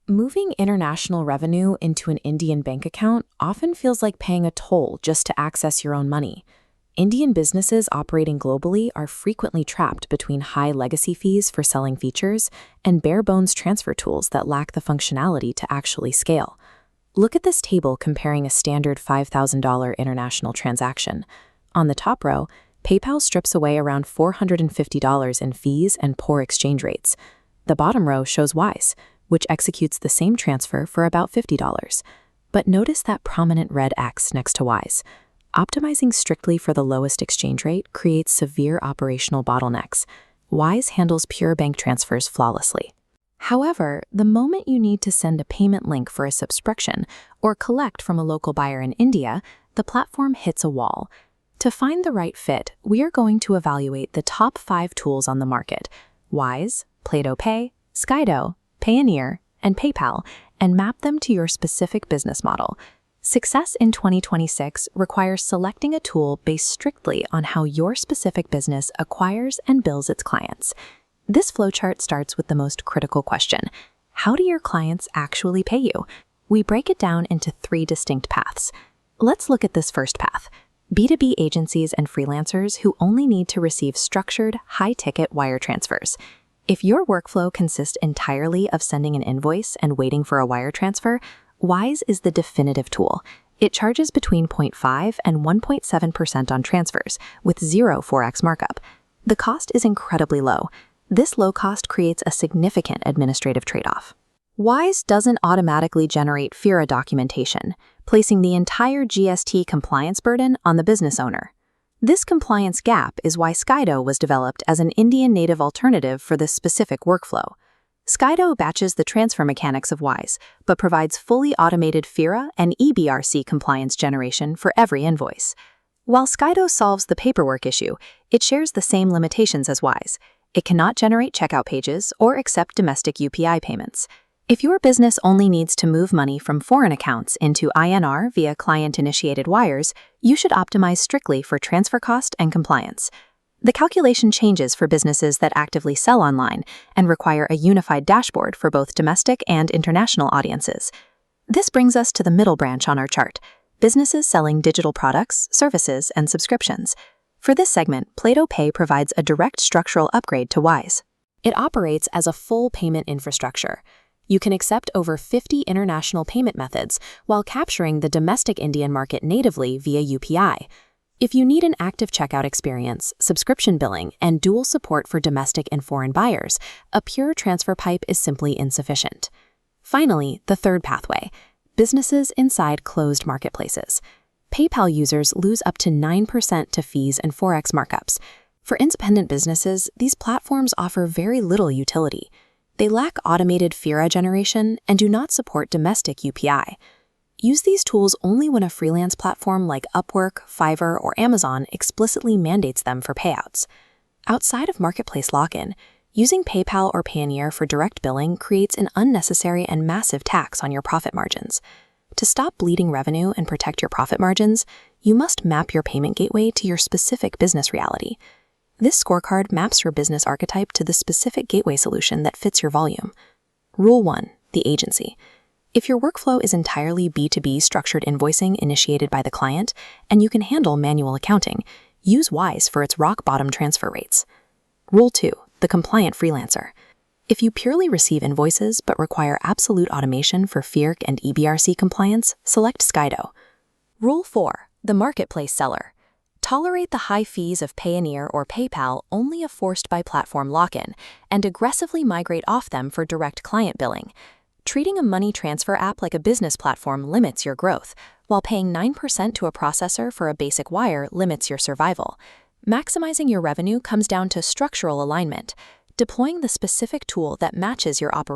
Moving international revenue into an Indian bank account often feels like paying a toll just to access your own money. Indian businesses operating globally are frequently trapped between high legacy fees for selling features and bare-bones transfer tools that lack the functionality to actually scale. Look at this table comparing a standard $5,000 international transaction. On the top row, PayPal strips away around $450 in fees and poor exchange rates. The bottom row shows Wise, which executes the same transfer for about $50. But notice that prominent red X next to Wise. Optimizing strictly for the lowest exchange rate creates severe operational bottlenecks. Wise handles pure bank transfers flawlessly. However, the moment you need to send a payment link for a subscription or collect from a local buyer in India, the platform hits a wall. To find the right fit, we are going to evaluate the top 5 tools on the market: Wise, Playto Pay, Skydo, Payoneer, and PayPal, and map them to your specific business model. Success in 2026 requires selecting a tool based strictly on how your specific business acquires and bills its clients. This flowchart starts with the most critical question: how do your clients actually pay you? We break it down into 3 distinct paths. Let's look at this first path: B2B agencies and freelancers who only need to receive structured, high-ticket wire transfers. If your workflow consists entirely of sending an invoice and waiting for a wire transfer, Wise is the definitive tool. It charges between 0.5 and 1.7% on transfers, with 0 forex markup. The cost is incredibly low. This low cost creates a significant administrative trade-off. Wise doesn't automatically generate FIRA documentation, placing the entire GST compliance burden on the business owner. This compliance gap is why Skydo was developed as an Indian native alternative for this specific workflow. Skydo batches the transfer mechanics of Wise, but provides fully automated FIRA and EBRC compliance generation for every invoice. While Skydo solves the paperwork issue, it shares the same limitations as Wise. It cannot generate checkout pages or accept domestic UPI payments. If your business only needs to move money from foreign accounts into INR via client-initiated wires, you should optimize strictly for transfer cost and compliance. The calculation changes for businesses that actively sell online and require a unified dashboard for both domestic and international audiences. This brings us to the middle branch on our chart: businesses selling digital products, services, and subscriptions. For this segment, Playto Pay provides a direct structural upgrade to Wise. It operates as a full payment infrastructure. You can accept over 50 international payment methods while capturing the domestic Indian market natively via UPI. If you need an active checkout experience, subscription billing, and dual support for domestic and foreign buyers, a pure transfer pipe is simply insufficient. Finally, the third pathway: businesses inside closed marketplaces. PayPal users lose up to 9% to fees and forex markups. For independent businesses, these platforms offer very little utility. They lack automated FIRA generation and do not support domestic UPI. Use these tools only when a freelance platform like Upwork, Fiverr, or Amazon explicitly mandates them for payouts. Outside of marketplace lock-in, using PayPal or Payoneer for direct billing creates an unnecessary and massive tax on your profit margins. To stop bleeding revenue and protect your profit margins, you must map your payment gateway to your specific business reality. This scorecard maps your business archetype to the specific gateway solution that fits your volume. Rule 1: the agency. If your workflow is entirely B2B structured invoicing initiated by the client, and you can handle manual accounting, use Wise for its rock-bottom transfer rates. Rule 2: the compliant freelancer. If you purely receive invoices but require absolute automation for FIRC and EBRC compliance, select Skydo. Rule 4: the marketplace seller. Tolerate the high fees of Payoneer or PayPal only if forced by platform lock-in, and aggressively migrate off them for direct client billing. Treating a money transfer app like a business platform limits your growth, while paying 9% to a processor for a basic wire limits your survival. Maximizing your revenue comes down to structural alignment, deploying the specific tool that matches your operation.